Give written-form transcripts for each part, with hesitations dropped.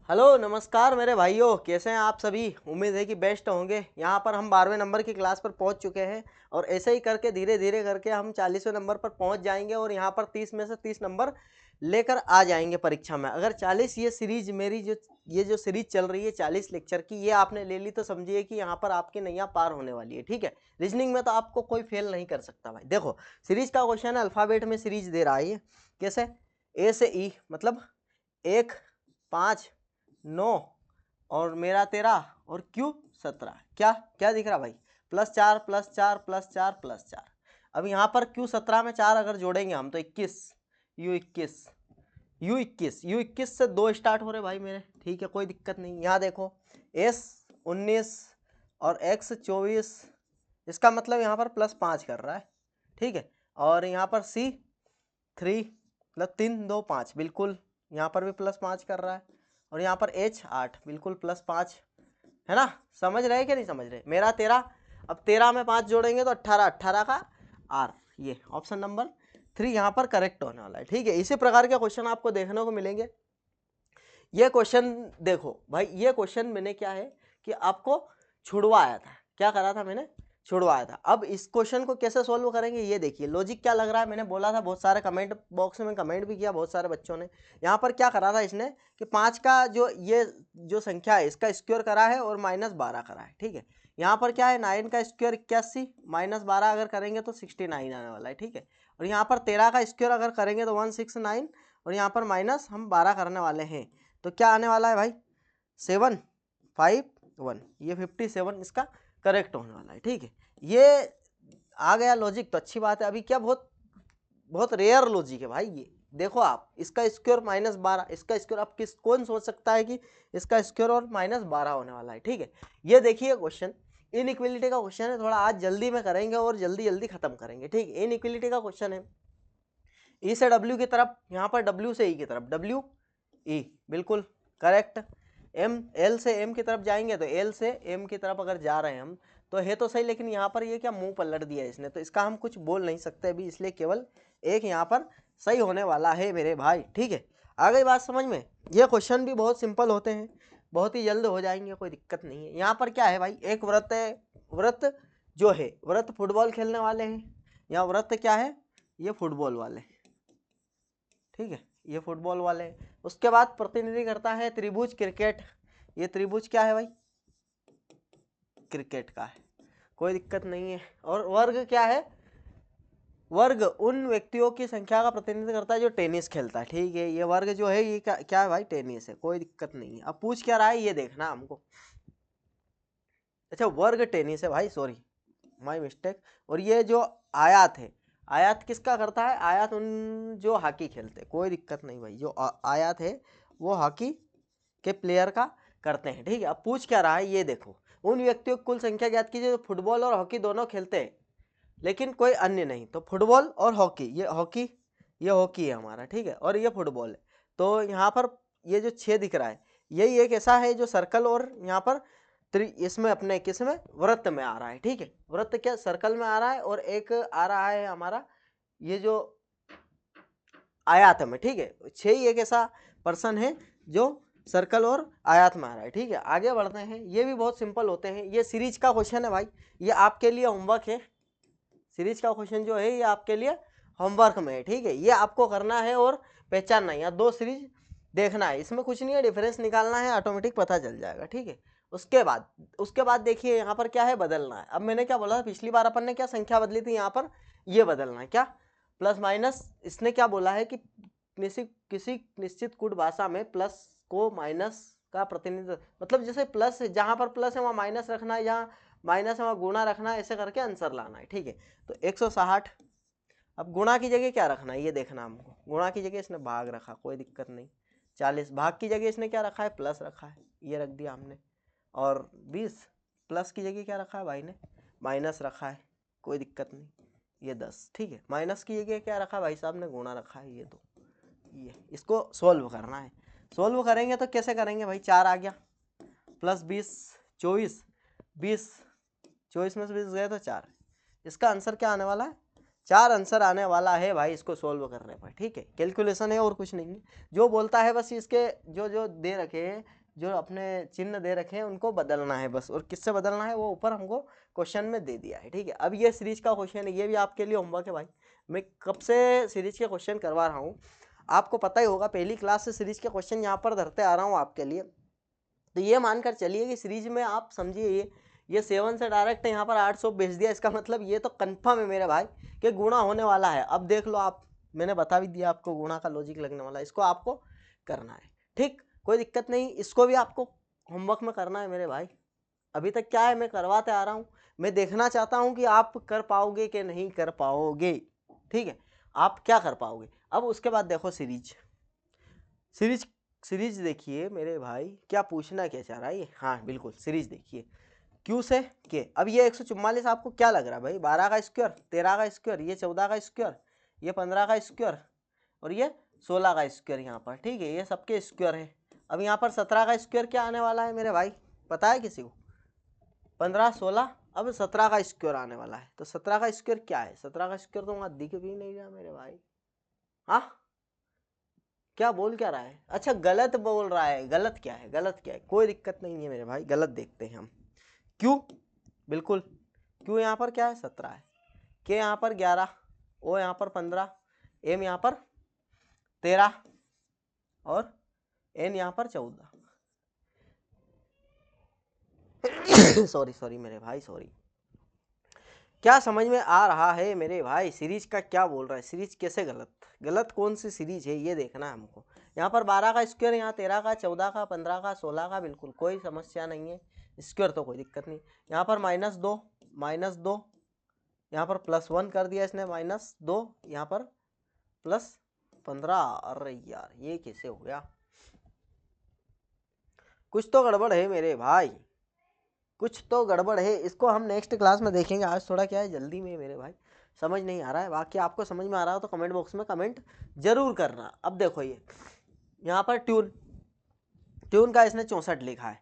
Hello नमस्कार मेरे भाइयों, कैसे हैं आप सभी। उम्मीद है कि बेस्ट होंगे। यहाँ पर हम 12वें नंबर की क्लास पर पहुँच चुके हैं और ऐसे ही करके धीरे धीरे करके हम 40वें नंबर पर पहुँच जाएंगे और यहाँ पर 30 में से 30 नंबर लेकर आ जाएंगे परीक्षा में। अगर 40 ये सीरीज मेरी जो सीरीज चल रही है 40 लेक्चर की, ये आपने ले ली तो समझिए कि यहाँ पर आपकी नैया पार होने वाली है। ठीक है, रीजनिंग में तो आपको कोई फेल नहीं कर सकता भाई। देखो सीरीज का क्वेश्चन है, अल्फ़ाबेट में सीरीज दे रहा है ये। कैसे? ए से ई, मतलब 1, 5, 9 और मेरा 13 और क्यू 17। क्या क्या दिख रहा भाई? +4 +4 +4 +4। अब यहाँ पर क्यू 17 में 4 अगर जोड़ेंगे हम तो 21, यू 21 से 2 स्टार्ट हो रहे भाई मेरे। ठीक है, कोई दिक्कत नहीं। यहाँ देखो एस 19 और एक्स 24, इसका मतलब यहाँ पर +5 कर रहा है। ठीक है, और यहाँ पर सी 3 मतलब 3 2 5, बिल्कुल यहाँ पर भी +5 कर रहा है। और यहाँ पर H 8, बिल्कुल +5 है ना। समझ रहे कि नहीं समझ रहे? मेरा 13, अब 13 में 5 जोड़ेंगे तो 18, 18 का R, ये ऑप्शन नंबर 3 यहाँ पर करेक्ट होने वाला है। ठीक है, इसी प्रकार के क्वेश्चन आपको देखने को मिलेंगे। ये क्वेश्चन देखो भाई, ये क्वेश्चन मैंने क्या है कि आपको छुड़वाया था। क्या करा था मैंने? छुड़वाया था। अब इस क्वेश्चन को कैसे सॉल्व करेंगे ये देखिए। लॉजिक क्या लग रहा है, मैंने बोला था, बहुत सारे कमेंट बॉक्स में कमेंट भी किया बहुत सारे बच्चों ने। यहाँ पर क्या करा था इसने कि 5 का ये जो संख्या है इसका स्क्वायर करा है और -12 करा है। ठीक है, यहाँ पर क्या है 9 का स्क्वायर 81, -12 अगर करेंगे तो 69 आने वाला है। ठीक है, और यहाँ पर 13 का स्क्वायर अगर करेंगे तो 169 और यहाँ पर माइनस हम 12 करने वाले हैं तो क्या आने वाला है भाई? 751, ये 57 इसका करेक्ट होने वाला है। ठीक है, ये आ गया लॉजिक तो अच्छी बात है। अभी क्या बहुत बहुत रेयर लॉजिक है भाई ये। देखो आप, इसका स्क्वायर -12, इसका स्क्वायर, अब कौन सोच सकता है कि इसका स्क्वायर और -12 होने वाला है। ठीक है, ये देखिए क्वेश्चन इनइक्वालिटी का क्वेश्चन है, थोड़ा आज जल्दी में करेंगे और जल्दी जल्दी खत्म करेंगे। ठीक है, इनइक्वालिटी का क्वेश्चन है। ई से डब्ल्यू की तरफ, यहाँ पर डब्ल्यू से ई की तरफ, डब्ल्यू ई बिल्कुल करेक्ट। एम, एल से एम की तरफ जाएंगे तो एल से एम की तरफ अगर जा रहे हैं हम तो है तो सही, लेकिन यहाँ पर ये क्या मुंह पलट दिया है इसने, तो इसका हम कुछ बोल नहीं सकते अभी, इसलिए केवल एक यहाँ पर सही होने वाला है मेरे भाई। ठीक है, आ गई बात समझ में। ये क्वेश्चन भी बहुत सिंपल होते हैं, बहुत ही जल्द हो जाएंगे, कोई दिक्कत नहीं है। यहाँ पर क्या है भाई, एक व्रत है, व्रत जो है व्रत फुटबॉल खेलने वाले हैं। यहाँ व्रत क्या है? ये फुटबॉल वाले। ठीक है, ये फुटबॉल वाले हैं। उसके बाद प्रतिनिधि करता है त्रिभुज क्रिकेट। ये त्रिभुज क्या है भाई? क्रिकेट का है, कोई दिक्कत नहीं है। और वर्ग क्या है? वर्ग उन व्यक्तियों की संख्या का प्रतिनिधित्व करता है जो टेनिस खेलता है। ठीक है, ये वर्ग जो है ये क्या है भाई? टेनिस है, कोई दिक्कत नहीं है। अब पूछ क्या रहा है ये देखना हमको। अच्छा, वर्ग टेनिस है भाई, सॉरी माय मिस्टेक। और ये जो आयात है, आयात किसका करता है? आयात उन जो हॉकी खेलते हैं, कोई दिक्कत नहीं भाई। जो आयात है वो हॉकी के प्लेयर का करते हैं। ठीक है, अब पूछ क्या रहा है ये देखो। उन व्यक्तियों की कुल संख्या ज्ञात कीजिए जो फुटबॉल और हॉकी दोनों खेलते हैं लेकिन कोई अन्य नहीं। तो फुटबॉल और हॉकी, ये हॉकी है हमारा। ठीक है, और ये फुटबॉल है। तो यहाँ पर ये जो 6 दिख रहा है यही एक ऐसा है जो सर्कल और यहाँ पर इसमें अपने किसमें वृत्त में आ रहा है। ठीक है, वृत्त क्या सर्कल में आ रहा है और एक आ रहा है हमारा ये जो आयात में। ठीक है, 6 ही एक ऐसा पर्सन है जो सर्कल और आयात में आ रहा है। ठीक है, आगे बढ़ते हैं। ये भी बहुत सिंपल होते हैं, ये सीरीज का क्वेश्चन है भाई, ये आपके लिए होमवर्क है। सीरीज का क्वेश्चन जो है ये आपके लिए होमवर्क में है। ठीक है, ये आपको करना है और पहचानना है। यहाँ 2 सीरीज देखना है, इसमें कुछ नहीं है, डिफरेंस निकालना है, ऑटोमेटिक पता चल जाएगा। ठीक है, उसके बाद देखिए यहाँ पर क्या है, बदलना है। अब मैंने क्या बोला था पिछली बार अपन ने क्या संख्या बदली थी, यहाँ पर ये बदलना है क्या, प्लस माइनस। इसने क्या बोला है कि किसी निश्चित कूट भाषा में प्लस को माइनस का प्रतिनिधित्व, मतलब जैसे प्लस जहाँ पर प्लस है वहाँ माइनस रखना है, जहाँ माइनस है वहाँ गुणा रखना है, ऐसे करके आंसर लाना है। ठीक है, तो 160। अब गुणा की जगह क्या रखना है ये देखना हमको। गुणा की जगह इसने भाग रखा, कोई दिक्कत नहीं। 40 भाग की जगह इसने क्या रखा है? प्लस रखा है, ये रख दिया हमने। और 20 प्लस की जगह क्या रखा है भाई ने? माइनस रखा है, कोई दिक्कत नहीं। ये 10। ठीक है, माइनस की जगह क्या रखा है भाई साहब ने? गुणा रखा है, ये 2। ये इसको सोल्व करना है। सोल्व करेंगे तो कैसे करेंगे भाई? 4 आ गया प्लस 20 24, 20 24 में से 20 गए तो 4। इसका आंसर क्या आने वाला है? 4 आंसर आने वाला है भाई इसको सोल्व करने पर। ठीक है, कैलकुलेशन है और कुछ नहीं है। जो बोलता है बस इसके जो जो दे रखे हैं जो अपने चिन्ह दे रखे हैं उनको बदलना है बस। और किससे बदलना है वो ऊपर हमको क्वेश्चन में दे दिया है, ठीक है। अब ये सीरीज का क्वेश्चन है, ये भी आपके लिए होमवर्क है भाई। मैं कब से सीरीज के क्वेश्चन करवा रहा हूँ, आपको पता ही होगा, पहली क्लास से सीरीज के क्वेश्चन यहाँ पर धरते आ रहा हूँ आपके लिए। तो ये मानकर चलिए कि सीरीज में आप समझिए ये 7 से डायरेक्ट यहाँ पर 800 भेज दिया, इसका मतलब ये तो कंफर्म है मेरे भाई कि गुणा होने वाला है। अब देख लो आप, मैंने बता भी दिया आपको गुणा का लॉजिक लगने वाला है, इसको आपको करना है, ठीक, कोई दिक्कत नहीं। इसको भी आपको होमवर्क में करना है मेरे भाई। अभी तक क्या है, मैं करवाते आ रहा हूँ, मैं देखना चाहता हूँ कि आप कर पाओगे कि नहीं कर पाओगे, ठीक है, आप क्या कर पाओगे। अब उसके बाद देखो सीरीज, सीरीज सीरीज देखिए मेरे भाई, क्या पूछना क्या चाह रहा है ये, हाँ बिल्कुल सीरीज देखिए, क्यू से के। अब ये 144 आपको क्या लग रहा है भाई, 12 का स्क्वायर, 13 का स्क्वायर, ये 14 का स्क्वायर, ये 15 का स्क्वायर और ये 16 का स्क्वायर यहाँ पर, ठीक है, ये सबके स्क्वायर है। अब यहाँ पर 17 का स्क्वायर क्या आने वाला है मेरे भाई, पता है किसी को, 15 16, अब 17 का स्क्वायर आने वाला है। तो 17 का स्क्वायर क्या है, 17 का स्क्वायर तो वहाँ दिख भी नहीं रहा मेरे भाई। हाँ क्या बोल क्या रहा है, अच्छा गलत बोल रहा है, गलत क्या है, गलत क्या है, कोई दिक्कत नहीं है मेरे भाई, गलत देखते हैं हम। क्यू बिल्कुल, क्यू यहाँ पर क्या है 17 है, के यहाँ पर 11, ओ यहाँ पर 15, एम यहाँ पर 13 और एन यहाँ पर 14। सॉरी सॉरी मेरे भाई सॉरी। क्या समझ में आ रहा है मेरे भाई, सीरीज का क्या बोल रहा है, सीरीज कैसे गलत, गलत कौन सी सीरीज है ये देखना है हमको। यहाँ पर 12 का स्क्वायर, यहाँ 13 का, 14 का, 15 का, 16 का, बिल्कुल कोई समस्या नहीं है, स्क्वायर तो कोई दिक्कत नहीं। यहाँ पर -2, यहाँ पर +1 कर दिया इसने, -2, यहाँ पर +15। अरे यार ये कैसे हो गया, कुछ तो गड़बड़ है मेरे भाई, कुछ तो गड़बड़ है, इसको हम नेक्स्ट क्लास में देखेंगे। आज थोड़ा क्या है जल्दी में मेरे भाई, समझ नहीं आ रहा है। बाकी आपको समझ में आ रहा हो तो कमेंट बॉक्स में कमेंट जरूर करना। अब देखो ये यहाँ पर ट्यून, ट्यून का इसने 64 लिखा है,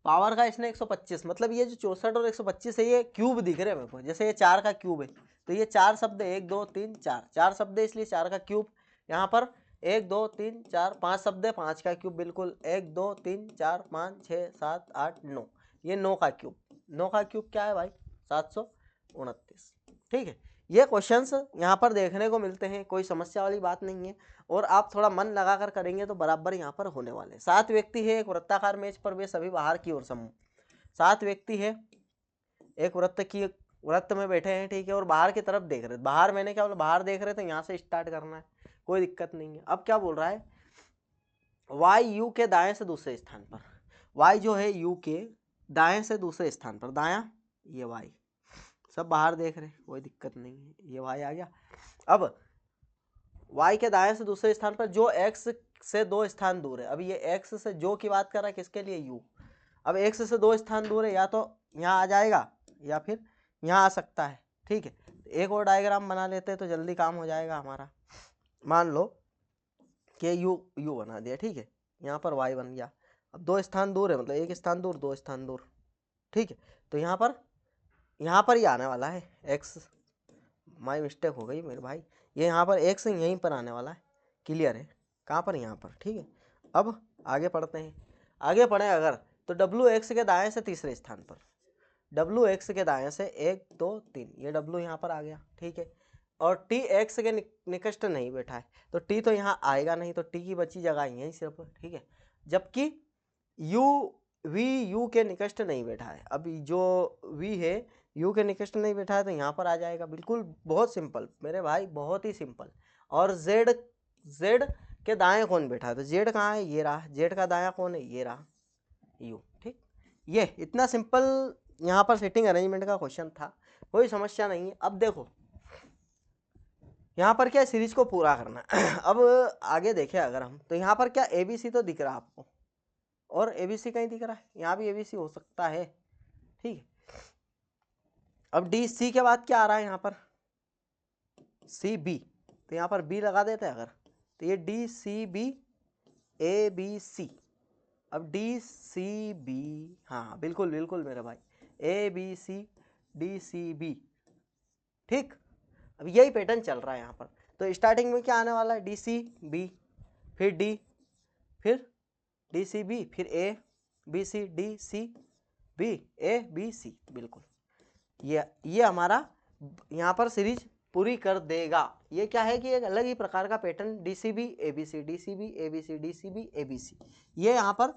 पावर का इसने 125, मतलब ये जो 64 और 125 है ये क्यूब दिख रहे हैं मेरे को, जैसे ये 4 का क्यूब है तो ये 4 शब्द है, 1 2 3 4, 4 शब्द है इसलिए 4 का क्यूब। यहाँ पर 1 2 3 4 5 शब्द है, 5 का क्यूब, बिल्कुल 1 2 3 4 5 6 7 8 9, ये 9 का क्यूब, 9 का क्यूब क्या है भाई 729, ठीक है। ये क्वेश्चंस यहाँ पर देखने को मिलते हैं, कोई समस्या वाली बात नहीं है, और आप थोड़ा मन लगाकर करेंगे तो बराबर यहाँ पर होने वाले। 7 व्यक्ति है एक वृत्ताकार मेज पर, वे सभी बाहर की ओर समूह, 7 व्यक्ति है एक वृत्त में बैठे हैं, ठीक है, और बाहर की तरफ देख रहे, बाहर मैंने क्या बोला, बाहर देख रहे तो यहाँ से स्टार्ट करना है, कोई दिक्कत नहीं है। अब क्या बोल रहा है, वाई यू के दाएं से दूसरे स्थान पर, वाई जो है यू के दाएं से दूसरे स्थान पर, दायां ये वाई, सब बाहर देख रहे कोई दिक्कत नहीं है, ये वाई आ गया। अब y के दाएं से दूसरे स्थान पर जो x से 2 स्थान दूर है, अब ये x से जो की बात कर रहा है किसके लिए, u, अब x से 2 स्थान दूर है, या तो यहाँ आ जाएगा या फिर यहाँ आ सकता है, ठीक है। एक और डायग्राम बना लेते हैं तो जल्दी काम हो जाएगा हमारा। मान लो कि u बना दिया, ठीक है, यहाँ पर y बन गया, अब 2 स्थान दूर है, मतलब 1 स्थान दूर 2 स्थान दूर, ठीक है। तो यहाँ पर ही आने वाला है x, माई मिस्टेक हो गई मेरे भाई, ये यहाँ पर x यहीं पर आने वाला है, क्लियर है, कहाँ पर, यहाँ पर, ठीक है। अब आगे पढ़ते हैं, आगे पढ़ें अगर तो w x के दाएं से तीसरे स्थान पर, w x के दाएं से 1 2 3, ये w यहाँ पर आ गया, ठीक है, और t x के निकट नहीं बैठा है तो t तो यहाँ आएगा नहीं, तो t की बची जगह यहीं सिर्फ, ठीक है। जबकि v के निकट नहीं बैठा है, अब जो v है u के निकट नहीं बैठा है तो यहाँ पर आ जाएगा, बिल्कुल बहुत सिंपल मेरे भाई, बहुत ही सिंपल। और z के दाएं कौन बैठा है, तो z कहाँ है, ये रहा, z का दायां कौन है, ये रहा u, ठीक। ये इतना सिंपल यहाँ पर सेटिंग अरेंजमेंट का क्वेश्चन था, कोई समस्या नहीं है। अब देखो यहाँ पर क्या सीरीज को पूरा करना अब आगे देखें अगर हम, तो यहाँ पर क्या ABC तो दिख रहा है आपको, और ABC कहीं दिख रहा है, यहाँ भी ABC हो सकता है, ठीक है। अब DC के बाद क्या आ रहा है यहाँ पर, CB, तो यहाँ पर B लगा देते हैं अगर, तो ये DCB ABC, अब DCB, हाँ बिल्कुल बिल्कुल मेरे भाई, ABC DCB, ठीक। अब यही पैटर्न चल रहा है यहाँ पर, तो स्टार्टिंग में क्या आने वाला है, DCB, फिर D, फिर डी सी बी, फिर A B C D C B, A B C, बिल्कुल ये हमारा यहाँ पर सीरीज पूरी कर देगा। ये क्या है कि एक अलग ही प्रकार का pattern, D C B A B C, D C B A B C, D C B A B C, ये यहाँ पर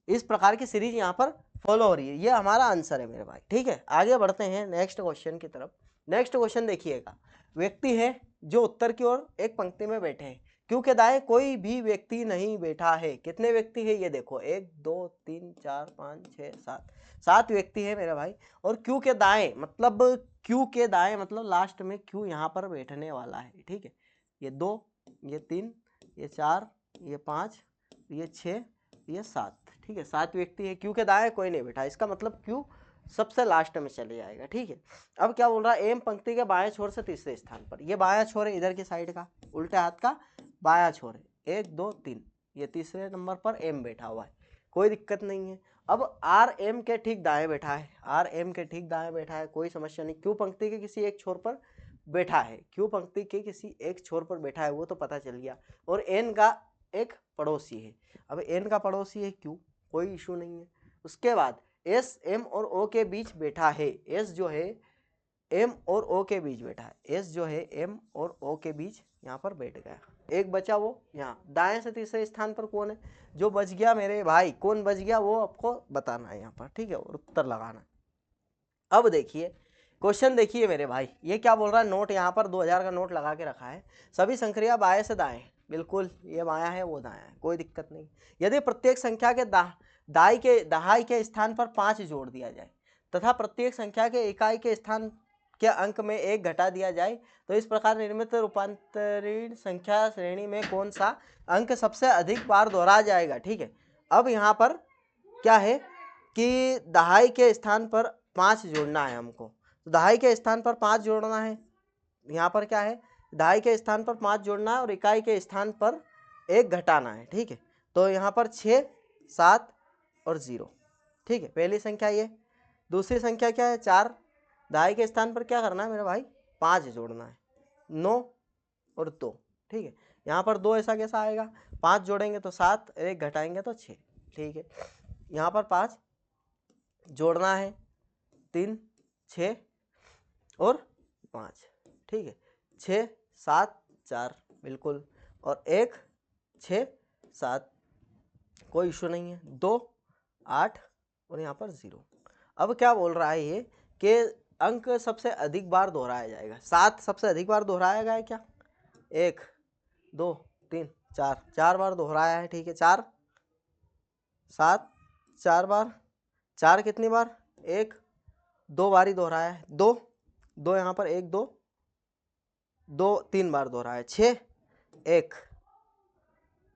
इस प्रकार की सीरीज यहाँ पर फॉलो हो रही है। ये हमारा आंसर है मेरे भाई। ठीक है, आगे बढ़ते हैं नेक्स्ट क्वेश्चन की तरफ। नेक्स्ट क्वेश्चन देखिएगा, व्यक्ति है जो उत्तर की ओर एक पंक्ति में बैठे हैं, क्यू के दाएं कोई भी व्यक्ति नहीं बैठा है। कितने व्यक्ति है ये देखो, 1 2 3 4 5 6 7, 7 व्यक्ति है मेरे भाई। और क्यू के दाएं मतलब, क्यू के दाएं मतलब लास्ट में क्यू यहाँ पर बैठने वाला है। ठीक है, ये 2, ये 3, ये 4, ये 5, ये 6, ये 7। ठीक है, 7 व्यक्ति है, क्यू के दाएं कोई नहीं बैठा, इसका मतलब क्यू सबसे लास्ट में चले जाएगा। ठीक है, अब क्या बोल रहा है, एम पंक्ति के बाएं छोर से तीसरे स्थान पर। ये बायां छोर है इधर की साइड का, उल्टे हाथ का बायां छोर है, 1 2 3, ये तीसरे नंबर पर एम बैठा हुआ है, कोई दिक्कत नहीं है। अब आर एम के ठीक दाएं बैठा है, आर एम के ठीक दाएं बैठा है, कोई समस्या नहीं। क्यू पंक्ति के किसी एक छोर पर बैठा है, क्यू पंक्ति के किसी एक छोर पर बैठा है, वो तो पता चल गया। और एन का एक पड़ोसी है, अब एन का पड़ोसी है क्यू, कोई इशू नहीं है। उसके बाद एस एम और ओ के बीच बैठा है, एस जो है एम और ओ के बीच बैठा है, एस जो है एम और ओ के बीच यहाँ पर बैठ गया। एक बचा वो यहाँ दाएं से तीसरे स्थान पर कौन है, जो बच गया मेरे भाई, कौन बच गया वो आपको बताना है यहाँ पर। ठीक है, और उत्तर लगाना। अब देखिए क्वेश्चन, देखिए मेरे भाई, ये क्या बोल रहा है, नोट यहाँ पर 2000 का नोट लगा के रखा है, सभी संक्रिया बाएं से दाएं, बिल्कुल ये बायां है वो दायां है, कोई दिक्कत नहीं। यदि प्रत्येक संख्या के दहाई के स्थान पर 5 जोड़ दिया जाए तथा प्रत्येक संख्या के इकाई के स्थान के अंक में 1 घटा दिया जाए, तो इस प्रकार निर्मित रूपांतरित संख्या श्रेणी में कौन सा अंक सबसे अधिक बार दोहराया जाएगा। ठीक है, अब यहाँ पर क्या है कि दहाई के स्थान पर 5 जोड़ना है हमको, तो दहाई के स्थान पर 5 जोड़ना है। यहाँ पर क्या है, दहाई के स्थान पर 5 जोड़ना है और इकाई के स्थान पर 1 घटाना है। ठीक है, तो यहाँ पर 6 7 और 0। ठीक है, पहली संख्या ये। दूसरी संख्या क्या है, 4, दहाई के स्थान पर क्या करना है मेरे भाई, 5 जोड़ना है, 9 और 2। ठीक है, यहाँ पर 2 ऐसा कैसा आएगा, 5 जोड़ेंगे तो 7, 1 घटाएंगे तो 6। ठीक है, यहाँ पर 5 जोड़ना है, 3 6 और 5। ठीक है, 6 7 4, बिल्कुल, और 1 6 7, कोई इशू नहीं है, 2 8 और यहाँ पर 0। अब क्या बोल रहा है ये कि अंक सबसे अधिक बार दोहराया जाएगा। 7 सबसे अधिक बार दोहराया गया है क्या, 1 2 3 4, 4 बार दोहराया है। ठीक है, 4 7 4 बार, 4 कितनी बार, 1 2 बार ही दोहराया है, 2 2 यहाँ पर 1 2 2 3 बार दोहराया है, 6 1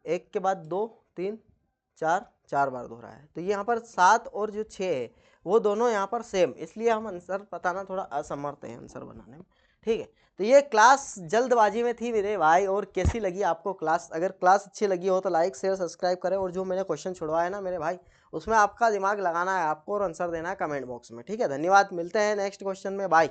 1 के बाद 2 3 4 4 बार दोहराया है। तो ये यहाँ पर 7 और जो 6 है वो दोनों यहाँ पर सेम, इसलिए हम आंसर बताना थोड़ा असमर्थ हैं आंसर बनाने में। ठीक है, तो ये क्लास जल्दबाजी में थी मेरे भाई। और कैसी लगी आपको क्लास, अगर क्लास अच्छी लगी हो तो लाइक शेयर सब्सक्राइब करें, और जो मैंने क्वेश्चन छुड़वाया ना मेरे भाई, उसमें आपका दिमाग लगाना है आपको और आंसर देना है कमेंट बॉक्स में। ठीक है, धन्यवाद, मिलते हैं नेक्स्ट क्वेश्चन में, बाय।